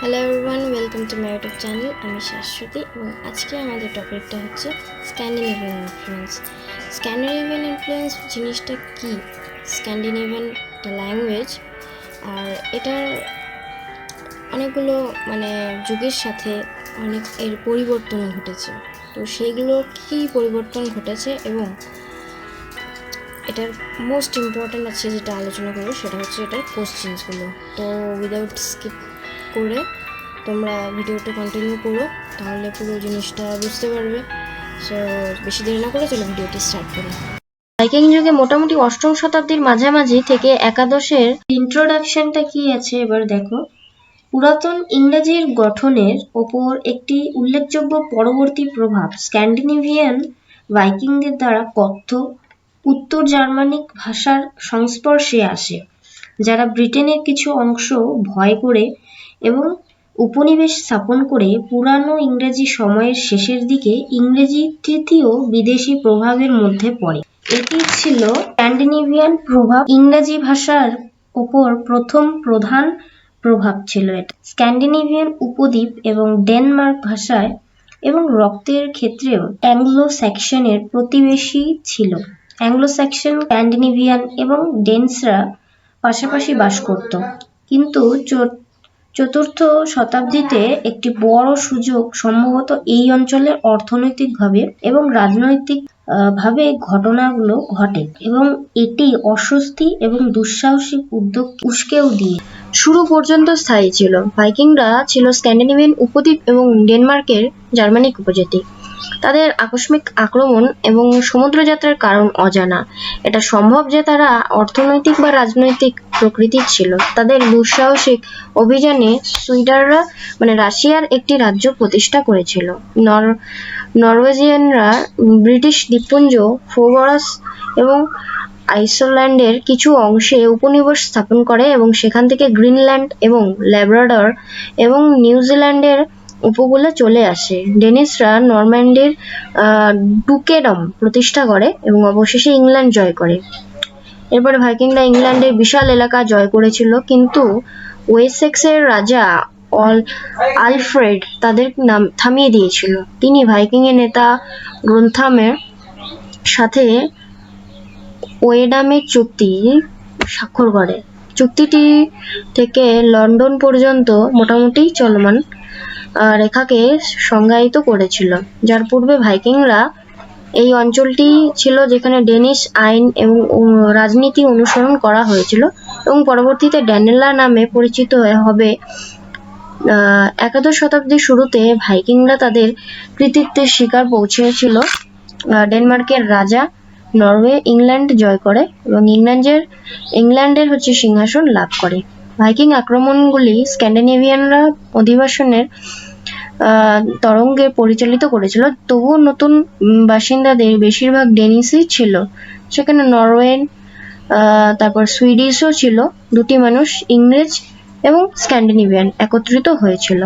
Hello everyone, welcome to my YouTube channel. আমি শাশ্বতী এবং আজকে আমাদের টপিকটা হচ্ছে স্ক্যান্ডিনেভিয়ান ইনফ্লুয়েন্স। স্ক্যান্ডিনেভিয়ান ইনফ্লুয়েন্স জিনিসটা কি? স্ক্যান্ডিনেভিয়ান ল্যাঙ্গুয়েজ, আর এটার অনেকগুলো যুগের সাথে অনেক এর পরিবর্তন ঘটেছে। তো সেইগুলো কী পরিবর্তন ঘটেছে এবং এটার মোস্ট ইম্পর্ট্যান্ট আছে যেটা আলোচনা করবো সেটা হচ্ছে এটার কোশ্চেন্সগুলো। তো উইদাউট স্কিপ করে তোমরা ভিডিওটা কন্টিনিউ করো, তাহলে পুরো জিনিসটা বুঝতে পারবে। সো বেশি দেরি না করে চলো ভিডিওটি স্টার্ট করি। ভাইকিং যুগে মোটামুটি অষ্টম শতাব্দীর মাঝামাঝি থেকে একাদশের ইন্ট্রোডাকশনটা কি আছে এবার দেখো। পুরাতন ইংরেজির গঠনের ওপর একটি উল্লেখযোগ্য পরবর্তী প্রভাব স্ক্যান্ডিনেভিয়ান ভাইকিংদের দ্বারা কথ্য উত্তর জার্মানিক ভাষার সংস্পর্শে আসে, যারা ব্রিটেনের কিছু অংশ ভয় করে এবং উপনিবেশ স্থাপন করে পুরানো ইংরেজি সময়ের শেষের দিকে ইংরেজি তৃতীয় বিদেশি প্রভাবের মধ্যে পড়ে। এটি ছিল স্ক্যান্ডিনেভিয়ান প্রভাব, ইংরেজি ভাষার ওপর প্রথম প্রধান প্রভাব ছিল এটা। স্ক্যান্ডিনেভিয়ান উপদ্বীপ এবং ডেনমার্ক ভাষায় এবং রক্তের ক্ষেত্রেও অ্যাংলো স্যাক্সনের প্রতিবেশী ছিল। অ্যাংলো স্যাক্সন, স্ক্যান্ডিনেভিয়ান এবং ডেনসরা পাশাপাশি বাস করত, কিন্তু চতুর্থ শতাব্দীতে একটি বড় সুযোগ সম্ভবত এই অঞ্চলের অর্থনৈতিকভাবে এবং রাজনৈতিক ভাবে ঘটনাগুলো ঘটে এবং এটি অস্বস্তি এবং দুঃসাহসিক উদ্যোগ উস্কেও দিয়ে শুরু পর্যন্ত স্থায়ী ছিল। ভাইকিংরা ছিল স্ক্যান্ডিনেভিয়ান উপদ্বীপ এবং ডেনমার্কের জার্মানিক উপজাতি। তাদের আকস্মিক আক্রমণ এবং সমুদ্রযাত্রার কারণ অজানা। এটা সম্ভব যে তারা অর্থনৈতিক বা রাজনৈতিক প্রকৃতির ছিল। তাদের দুঃসাহসিক অভিযানে সুইডাররা রাশিয়ার একটি রাজ্য প্রতিষ্ঠা করেছিল। নরওয়েজিয়ানরা ব্রিটিশ দ্বীপপুঞ্জ ফোবরাস এবং আইসল্যান্ডের কিছু অংশে উপনিবেশ স্থাপন করে এবং সেখান থেকে গ্রিনল্যান্ড এবং ল্যাব্রাডর এবং নিউজিল্যান্ডের উপকূলে চলে আসে। ডেনিশরা নরম্যান্ডির ডুকেডম প্রতিষ্ঠা করে এবং অবশেষে ইংল্যান্ড জয় করে। এরপরে ভাইকিংরা ইংল্যান্ডের বিশাল এলাকা জয় করেছিল, কিন্তু ওয়েসেক্সের রাজা আলফ্রেড তাদের থামিয়ে দিয়েছিল। তিনি ভাইকিংয়ের নেতা গ্রন্থামের সাথে ওয়েডামের চুক্তি স্বাক্ষর করে। চুক্তিটি থেকে লন্ডন পর্যন্ত মোটামুটি চলমান রেখাকে সংজ্ঞায়িত করেছিল, যার পূর্বে ভাইকিংরা এই অঞ্চলটি ছিল যেখানে ডেনিশ আইন এবং রাজনীতি অনুসরণ করা হয়েছিল এবং পরবর্তীতে ড্যানেলা নামে পরিচিত হবে। একাদশ শতাব্দীর শুরুতে ভাইকিংরা তাদের কৃতিত্বের শিকার পৌঁছেছিল। ডেনমার্কের রাজা নরওয়ে ইংল্যান্ড জয় করে এবং ইংল্যান্ডের সিংহাসন লাভ করে। ভাইকিং আক্রমণগুলি স্ক্যান্ডিনেভিয়ানরা অধিবাসনের তরঙ্গে পরিচালিত করেছিল, তবুও নতুন বাসিন্দাদের বেশিরভাগ ডেনিশই ছিল। সেখানে নরওয়েন তারপর সুইডিশও ছিল। দুটি মানুষ ইংরেজ এবং স্ক্যান্ডিনেভিয়ান একত্রিত হয়েছিল।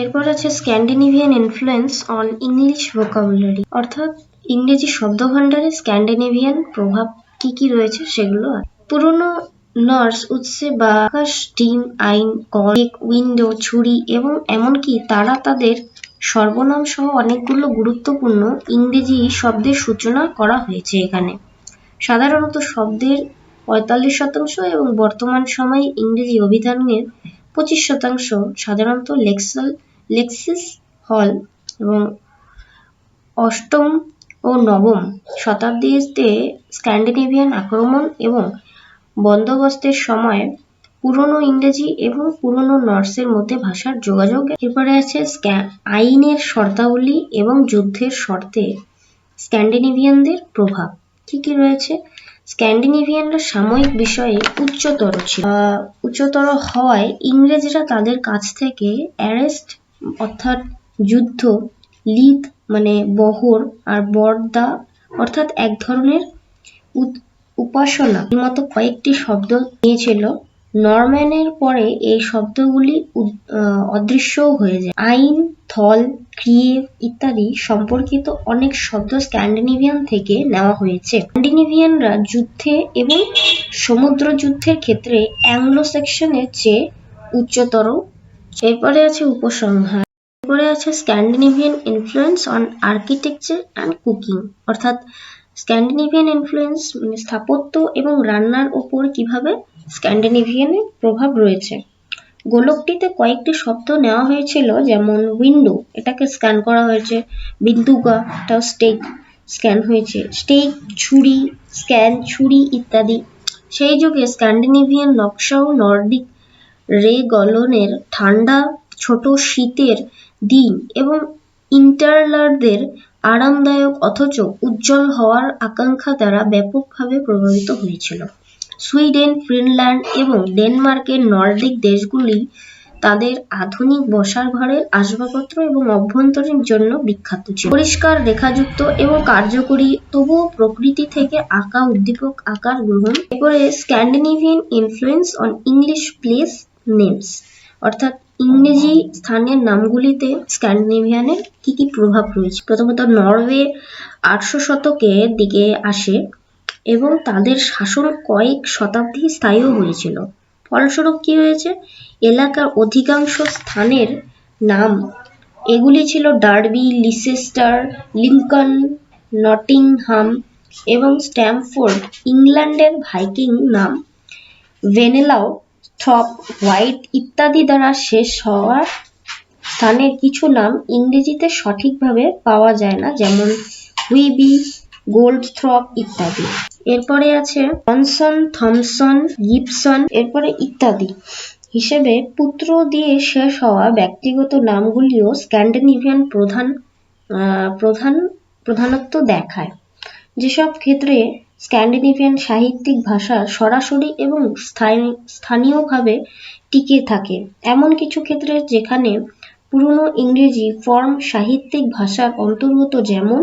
এরপর আছে Scandinavian influence on English vocabulary, অর্থাৎ ইংরেজি শব্দভাণ্ডারে স্ক্যান্ডিনেভিয়ান প্রভাব কি কি রয়েছে সেগুলো। পুরনো নর্স উৎসে বাকাস, ডিম, আইন, কল, উইন্ডো, ছুরি এবং এমনকি তারা তাদের সর্বনাম সহ অনেকগুলো গুরুত্বপূর্ণ ইংরেজি শব্দের সূচনা করা হয়েছে এখানে। সাধারণত শব্দের 45% এবং বর্তমান সময়ে ইংরেজি অভিধানের 25% সাধারণত লেক্সিস হল এবং অষ্টম ও নবম শতাব্দীতে স্ক্যান্ডিনেভিয়ান আক্রমণ এবং বন্দোবস্তের সময় পুরনো ইংরেজি এবং পুরনো নর্সের মধ্যে ভাষার যোগাযোগ। এরপরে আছে আইনের শর্তাবলী এবং যুদ্ধের শর্তে স্ক্যান্ডিনেভিয়ানদের প্রভাব কি কি রয়েছে। স্ক্যান্ডিনেভিয়ানরা সাময়িক বিষয়ে উচ্চতর হওয়ায় ইংরেজরা তাদের কাছ থেকে অ্যারেস্ট অর্থাৎ যুদ্ধ, লিদ বহর আর বরদা অর্থাৎ এক ধরনের উপাসনা মতো কয়েকটি শব্দ নিয়েছিল। নরম্যানের পরে এই শব্দগুলি অদৃশ্যও হয়ে যায়। আইন, থল, ক্রিয়েভ ইত্যাদি সম্পর্কিত অনেক শব্দ স্ক্যান্ডিনেভিয়ান থেকে নেওয়া হয়েছে। স্ক্যান্ডিনেভিয়ানরা যুদ্ধে এবং সমুদ্র যুদ্ধের ক্ষেত্রে অ্যাংলো স্যাক্সনের চেয়ে উচ্চতর। এরপরে আছে উপসংহার। এরপরে আছে Scandinavian influence on architecture and cooking, অর্থাৎ স্ক্যান্ডিনেভিয়ান ইনফ্লুয়েন্স মানে স্থাপত্য এবং রান্নার ওপর কিভাবে স্ক্যান্ডিনেভিয়ানের প্রভাব রয়েছে। গোলকটিতে কয়েকটি শব্দ নেওয়া হয়েছিল, যেমন উইন্ডো, এটাকে স্ক্যান করা হয়েছে, বিন্দুগা, এটাও স্টেক স্ক্যান হয়েছে, স্টেক, ছুরি, স্ক্যান, ছুরি ইত্যাদি। সেই যুগে স্ক্যান্ডিনেভিয়ান নকশাও নর্ডিক রে গলনের ঠান্ডা ছোট শীতের দিন এবং ইন্টারলারদের আরামদায়ক অথচ উজ্জ্বল হওয়ার আকাঙ্ক্ষা দ্বারা ব্যাপকভাবে প্রভাবিত হয়েছিল। সুইডেন, ফিনল্যান্ড এবং ডেনমার্কের নর্ডিক দেশগুলি তাদের আধুনিক বসার ঘরের আসবাবপত্র এবং অভ্যন্তরীণ জন্য বিখ্যাত ছিল। পরিষ্কার, রেখাযুক্ত এবং কার্যকরী, তবুও প্রকৃতি থেকে আঁকা উদ্দীপক আকার গ্রহণ। এরপরে Scandinavian influence on English place names, অর্থাৎ ইংরেজি স্থানের নামগুলিতে স্ক্যান্ডিনেভিয়ানের কি কি প্রভাব রয়েছে। প্রথমত নরওয়ে 800 শতকের দিকে আসে এবং তাদের শাসন কয়েক শতাব্দী স্থায়ী হয়েছিল। ফলস্বরূপ কি হয়েছে, এলাকার অধিকাংশ স্থানের নাম এগুলি ছিল ডার্বি, লিসেস্টার, লিঙ্কন, নটিংহাম এবং স্ট্যামফোর্ড। ইংল্যান্ডের ভাইকিং নাম ভেনেলাও, থপ, হোয়াইট ইত্যাদি দ্বারা শেষ হওয়া স্থানের কিছু নাম ইংরেজিতে সঠিকভাবে পাওয়া যায় না, যেমন হুইবি, গোল্ডথ্রপ ইত্যাদি। এরপরে আছে জনসন, থমসন, গিবসন, এরপরে ইত্যাদি হিসেবে পুত্র দিয়ে শেষ হওয়া ব্যক্তিগত নামগুলিও স্ক্যান্ডিনেভিয়ান প্রধানত্ব দেখায়। যেসব ক্ষেত্রে স্ক্যান্ডিনেভিয়ান সাহিত্যিক ভাষা সরাসরি এবং স্থানীয়ভাবে টিকে থাকে, এমন কিছু ক্ষেত্রে যেখানে পুরনো ইংরেজি ফর্ম সাহিত্যিক ভাষার অন্তর্গত, যেমন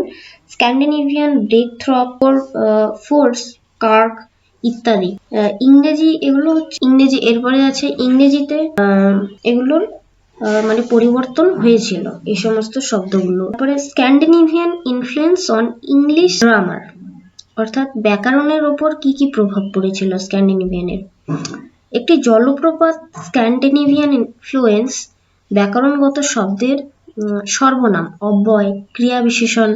স্ক্যান্ডিনেভিয়ান ব্রেকথ্রপ, ফোর্স, কার্ক ইত্যাদি। ইংরেজি, এগুলো ইংরেজি। এরপরে আছে ইংরেজিতে এগুলোর মানে পরিবর্তন হয়েছিল এই সমস্ত শব্দগুলো। তারপরে Scandinavian influence on English grammar, অর্থাৎ ব্যাকরণের ওপর কি কি প্রভাব পড়েছিল স্ক্যান্ডিনেভিয়ানের। একটি জলপ্রপাত স্ক্যান্ডিনেভিয়ান ইনফ্লুয়েন্স ব্যাকরণগত শব্দের সর্বনাম, অব্যয়, ক্রিয়া বিশেষণ,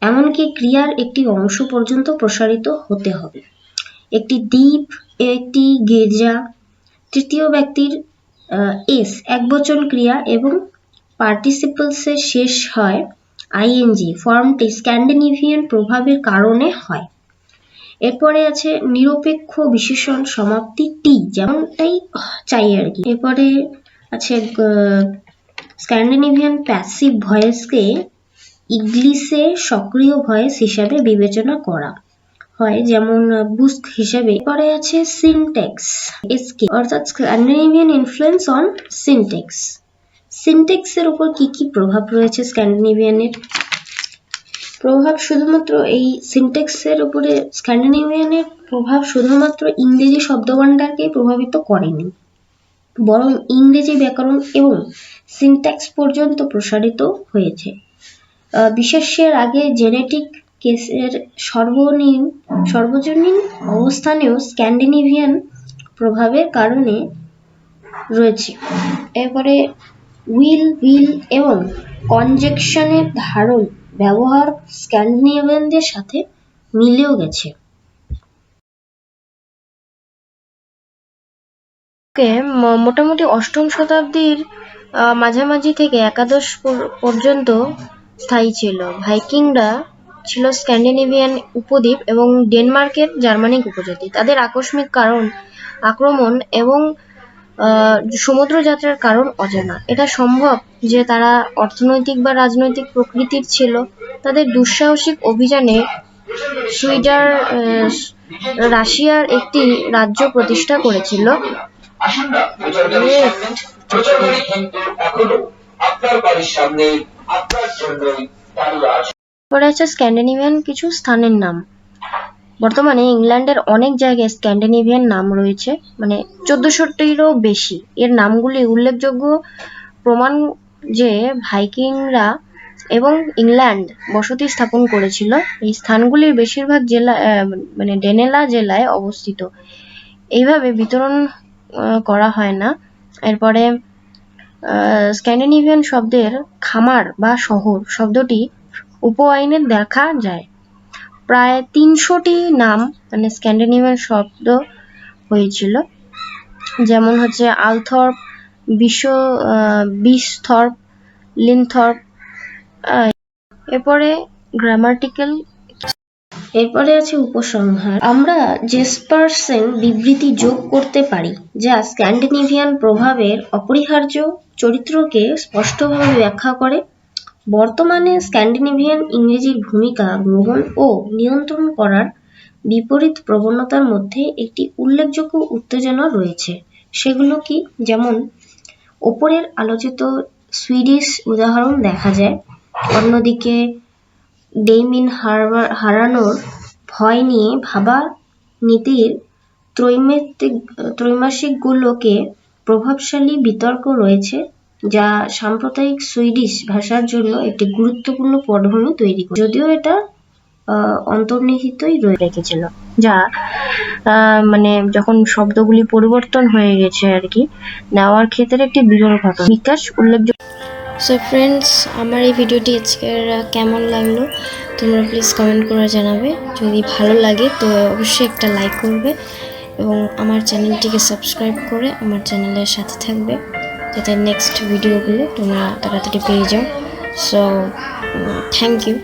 এমনকি ক্রিয়ার একটি অংশ পর্যন্ত প্রসারিত হতে হবে। একটি দ্বীপ, একটি গেজা, তৃতীয় ব্যক্তির এস, একবচন ক্রিয়া এবং পার্টিসিপলসে শেষ হয় আইএনজি ফর্মটি স্ক্যান্ডিনেভিয়ান প্রভাবের কারণে হয়। এরপরে আছে নিরপেক্ষ বিশেষণ সমাপ্তি টি, যেমনটাই চাই আর কি। এরপরে আছে স্ক্যান্ডিনেভিয়ান প্যাসিভ ভয়েসকে ইংলিশে সক্রিয় ভয়েস হিসাবে বিবেচনা করা হয়, যেমন বুস্ক হিসেবে। পরে আছে সিনট্যাক্স, এসকে, অর্থাৎ স্ক্যান্ডিনেভিয়ান ইনফ্লুয়েন্স অন সিনট্যাক্স। সিনট্যাক্সের উপর কি কি প্রভাব রয়েছে স্ক্যান্ডিনেভিয়ানের। প্রভাব শুধুমাত্র এই সিনট্যাক্সের উপরে স্ক্যান্ডিনেভিয়ানের প্রভাব শুধুমাত্র ইংরেজি শব্দভাণ্ডারকেই প্রভাবিত করেনি, বরং ইংরেজি ব্যাকরণ এবং সিনট্যাক্স পর্যন্ত প্রসারিত হয়েছে। বিশেষ্যের আগে জেনেটিক কেসের সর্বজনীন অবস্থানেও স্ক্যান্ডিনেভিয়ান প্রভাবের কারণে রয়েছে। এরপরে উইল এবং কনজাংশনের ধারণ ব্যবহার স্ক্যান্ডিনেভিয়ানদের সাথে মিলেও গেছে। মোটামুটি অষ্টম শতাব্দীর মাঝামাঝি থেকে একাদশ পর্যন্ত স্থায়ী ছিল। ভাইকিংরা ছিল স্ক্যান্ডিনেভিয়ান উপদ্বীপ এবং ডেনমার্কের জার্মানিক উপজাতি। তাদের আকস্মিক আক্রমণ এবং সমুদ্র যাত্রার কারণ অজানা। এটা সম্ভব যে তারা অর্থনৈতিক বা রাজনৈতিক প্রকৃতির ছিল। তাদের দুঃসাহসিক অভিযানে রাশিয়ার একটি রাজ্য প্রতিষ্ঠা করেছিল। পরে আছে স্ক্যান্ডিনেভিয়ান কিছু স্থানের নাম। বর্তমানে ইংল্যান্ডের অনেক জায়গায় স্ক্যান্ডিনেভিয়ান নাম রয়েছে, মানে 1400টিরও বেশি। এর নামগুলি উল্লেখযোগ্য প্রমাণ যে ভাইকিংরা এবং ইংল্যান্ড বসতি স্থাপন করেছিল। এই স্থানগুলির বেশিরভাগ জেলা মানে ডেনেলা জেলায় অবস্থিত। এইভাবে বিতরণ করা হয় না। এরপরে স্ক্যান্ডিনেভিয়ান শব্দের খামার বা শহর শব্দটি উপ আইনে দেখা যায়। প্রায় 300টি নাম মানে স্ক্যান্ডিনেভিয়ান শব্দ হয়েছিল, যেমন হচ্ছে আলথর্প, বিশথর্প, লিনথর্প। এরপরে গ্রামাটিক্যাল, এরপরে আছে উপসংহার। আমরা জেসপারসেন বিবৃতি যোগ করতে পারি যা স্ক্যান্ডিনেভিয়ান প্রভাবের অপরিহার্য চরিত্রকে স্পষ্টভাবে ব্যাখ্যা করে। বর্তমানে স্ক্যান্ডিনেভিয়ান ইংরেজির ভূমিকা গ্রহণ ও নিয়ন্ত্রণ করার বিপরীত প্রবণতার মধ্যে একটি উল্লেখযোগ্য উত্তেজনা রয়েছে। সেগুলো কি? যেমন ওপরের আলোচিত সুইডিশ উদাহরণ দেখা যায়। অন্যদিকে ডেইমিন হারানোর ভয় নিয়ে ভাবা নীতির ত্রৈমাসিকগুলোকে প্রভাবশালী বিতর্ক রয়েছে, যা সাম্প্রদায়িক সুইডিশ ভাষার জন্য একটি গুরুত্বপূর্ণ পটভূমি তৈরি করে, যদিও এটা অন্তর্নিহিতই রেখেছিল, যা মানে যখন শব্দগুলি পরিবর্তন হয়ে গেছে আর কি, নেওয়ার ক্ষেত্রে একটি বিরল ঘটনা বিকাশ উল্লেখযোগ্য। সো ফ্রেন্ডস, আমার এই ভিডিওটি আজকের কেমন লাগলো তোমরা প্লিজ কমেন্ট করে জানাবে। যদি ভালো লাগে তো অবশ্যই একটা লাইক করবে এবং আমার চ্যানেলটিকে সাবস্ক্রাইব করে আমার চ্যানেলের সাথে থাকবে, যাতে নেক্সট ভিডিওগুলো তোমরা তাড়াতাড়ি পেয়ে যাও। So thank you.